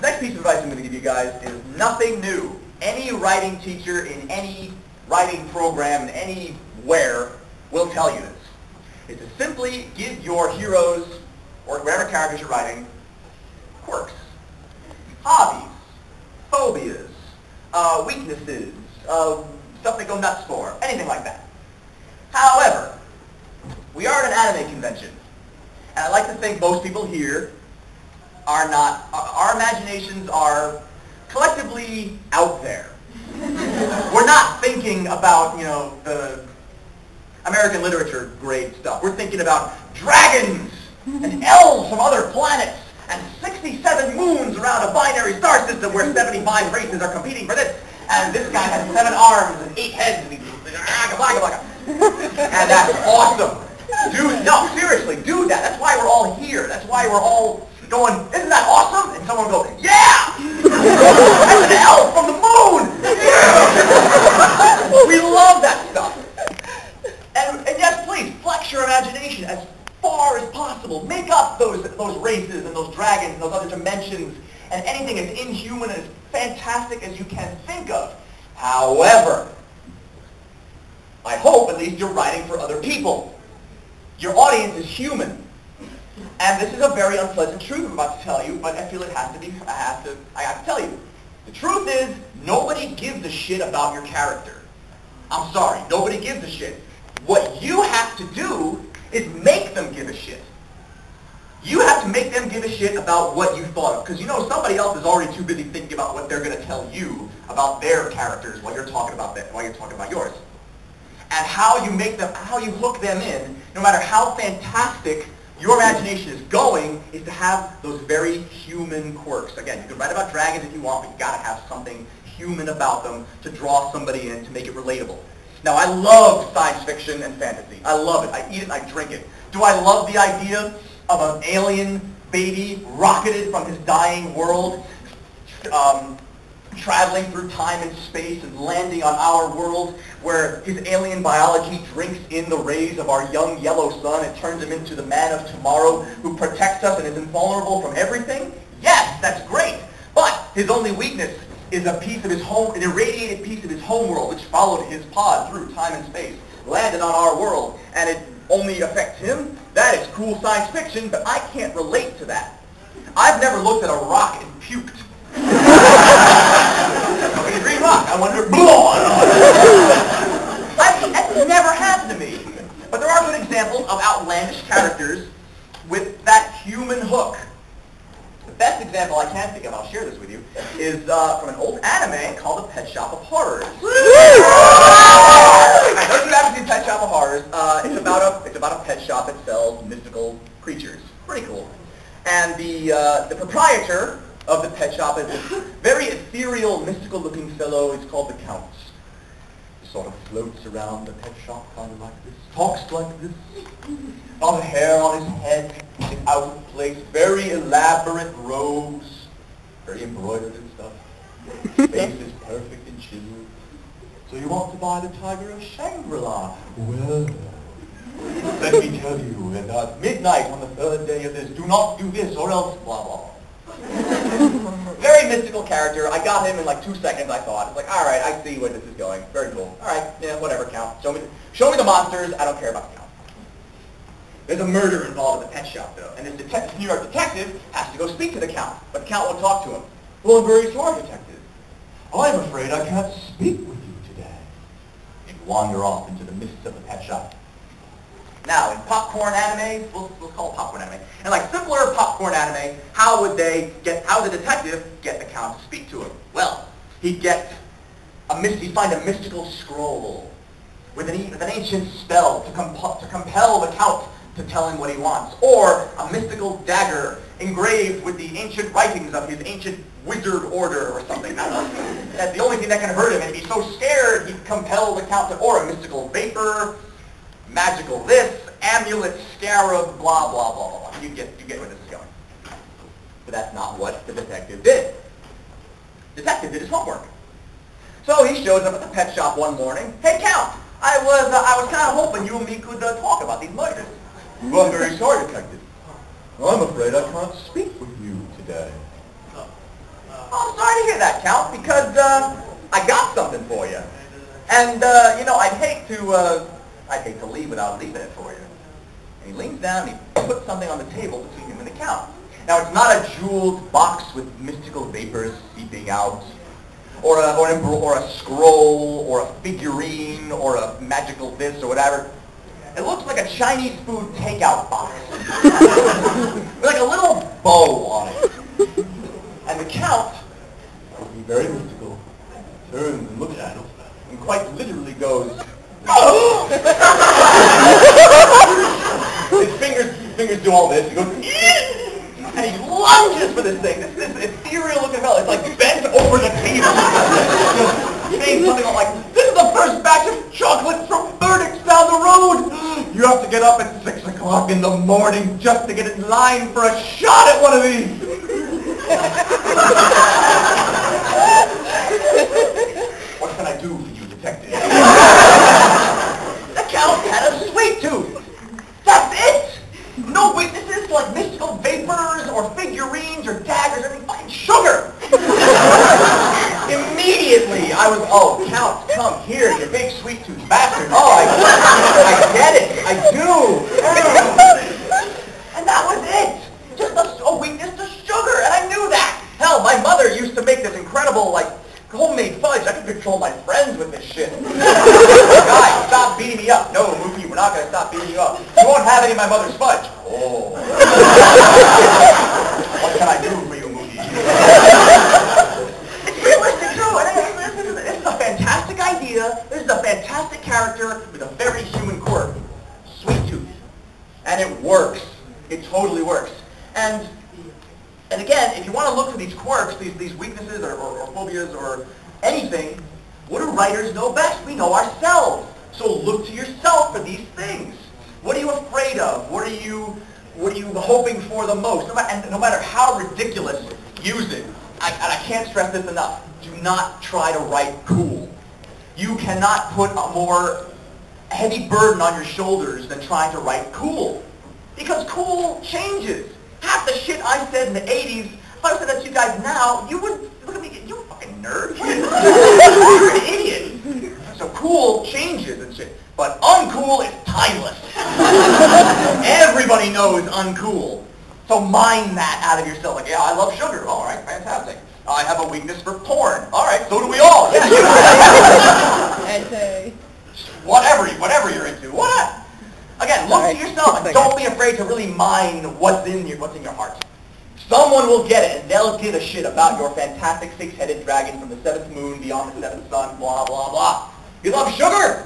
The next piece of advice I'm going to give you guys is nothing new. Any writing teacher in any writing program anywhere will tell you this. It's to simply give your heroes, or whatever characters you're writing, quirks, hobbies, phobias, weaknesses, stuff they go nuts for, anything like that. However, we are at an anime convention, and I like to think most people here are not, our imaginations are collectively out there. We're not thinking about, you know, the American literature grade stuff. We're thinking about dragons and elves from other planets and 67 moons around a binary star system where 75 races are competing for this. And this guy has 7 arms and 8 heads and he's and that's awesome. Dude, no, seriously, do that. That's why we're all here. That's why we're all going, isn't that awesome? And someone will go, yeah! That's an elf from the moon! Yeah! We love that stuff. And yes, please, flex your imagination as far as possible. Make up those races and those dragons and those other dimensions and anything as inhuman and as fantastic as you can think of. However, I hope at least you're writing for other people. Your audience is human. And this is a very unpleasant truth I'm about to tell you, but I feel it has to be, I have to tell you. The truth is, nobody gives a shit about your character. I'm sorry, nobody gives a shit. What you have to do is make them give a shit. You have to make them give a shit about what you thought of, because you know somebody else is already too busy thinking about what they're going to tell you about their characters while you're talking about that, while you're talking about yours. And how you make them, how you hook them in, no matter how fantastic your imagination is going, is to have those very human quirks. Again, you can write about dragons if you want, but you got to have something human about them to draw somebody in, to make it relatable. Now, I love science fiction and fantasy. I love it. I eat it, I drink it. Do I love the idea of an alien baby rocketed from his dying world, traveling through time and space and landing on our world where his alien biology drinks in the rays of our young yellow sun and turns him into the man of tomorrow who protects us and is invulnerable from everything? Yes, that's great. But his only weakness is a piece of his home, an irradiated piece of his home world which followed his pod through time and space, landed on our world, and it only affects him? That is cool science fiction, but I can't relate to that. I've never looked at a rock and puked. Okay, green rock. I wonder, that's never happened to me. But there are good examples of outlandish characters with that human hook. The best example I can think of, I'll share this with you, is from an old anime called The Pet Shop of Horrors. I know you haven't seen Pet Shop of Horrors. It's about a pet shop that sells mystical creatures. Pretty cool. And the proprietor of the pet shop is this very ethereal, mystical-looking fellow. He's called the Count. He sort of floats around the pet shop kind of like this, talks like this. All the hair on his head is out of place, very elaborate robes, very embroidered and stuff. His face is perfect and chiseled. So you want to buy the Tiger of Shangri-La? Well, let me tell you, at midnight on the 3rd day of this, do not do this or else blah blah. Very mystical character. I got him in like 2 seconds, I thought. It's like, all right, I see where this is going. Very cool. All right, yeah, whatever, Count. Show me the monsters. I don't care about the Count. There's a murder involved in the pet shop, though, and this New York detective has to go speak to the Count, but the Count won't talk to him. Well, I'm very sorry, detective. I'm afraid I can't speak with you today. He'd wander off into the mists of the pet shop. Now, in popcorn anime, we'll call it popcorn anime, and like simpler popcorn anime, how would the detective get the Count to speak to him? Well, he'd find a mystical scroll with an ancient spell to compel the Count to tell him what he wants, or a mystical dagger engraved with the ancient writings of his ancient wizard order or something. That's the only thing that can hurt him, and he'd be so scared he'd compel the Count to, or a mystical vapor, magical this, amulet, scarab, blah, blah, blah, blah. You get where this is going. But that's not what the detective did. The detective did his homework. So he shows up at the pet shop one morning. Hey, Count, I was kind of hoping you and me could talk about these murders. Well, I'm very sorry, detective. I'm afraid I can't speak with you today. that, Count, because I got something for you. And, you know, I'd hate to leave without leaving it for you. And he leans down and he puts something on the table between him and the Count. Now, it's not a jeweled box with mystical vapors seeping out, or a scroll, or a figurine, or a magical this, or whatever. It looks like a Chinese food takeout box. With like a little bow on it. And the Count, looking very mystical, turns and looks at it, and quite literally goes, oh! His fingers do all this. He goes, and he lunges for this thing. This ethereal looking fellow. It's like bent over the table. Saying something like, this is the first batch of chocolates from Burdick's down the road. You have to get up at 6 o'clock in the morning just to get in line for a shot at one of these. What can I do for you, detective? The Count had a sweet tooth. That's it. No weaknesses like mystical vapors or figurines or daggers or anything. Fucking sugar. Immediately, I was, oh, Count, come here, you big sweet tooth bastard. Oh, I get it. I do. And that was it. Just a weakness to sugar, and I knew that. Hell, my mother used to make this incredible, like, homemade fudge. I could control my friends with this shit. Guys, stop beating me up. No, Mookie, we're not going to stop beating you up. You won't have any of my mother's fudge. Oh. What can I do for you, Mookie? It's realistic, true. This is a fantastic idea. This is a fantastic character with a very human quirk. Sweet tooth. And it works. It totally works. And again, if you want to look for these quirks, these weaknesses or phobias or anything, what do writers know best? We know ourselves. So look to yourself for these things. What are you afraid of? What are you hoping for the most? And no matter how ridiculous, use it. And I can't stress this enough. Do not try to write cool. You cannot put a more heavy burden on your shoulders than trying to write cool. Because cool changes. Half the shit I said in the 80s, if I said that to you guys now, you would look at me, you fucking nerd. You're an idiot. So cool changes and shit. But uncool is timeless. Everybody knows uncool. So mine that out of yourself. Like, yeah, I love sugar. All right, fantastic. I have a weakness for porn. All right, so do we all. Yeah, you whatever you're into. What? Again, look to yourself and don't be afraid to really mine what's in your heart. Someone will get it, and they'll give a shit about your fantastic six-headed dragon from the seventh moon beyond the seventh sun, blah, blah, blah. You love sugar?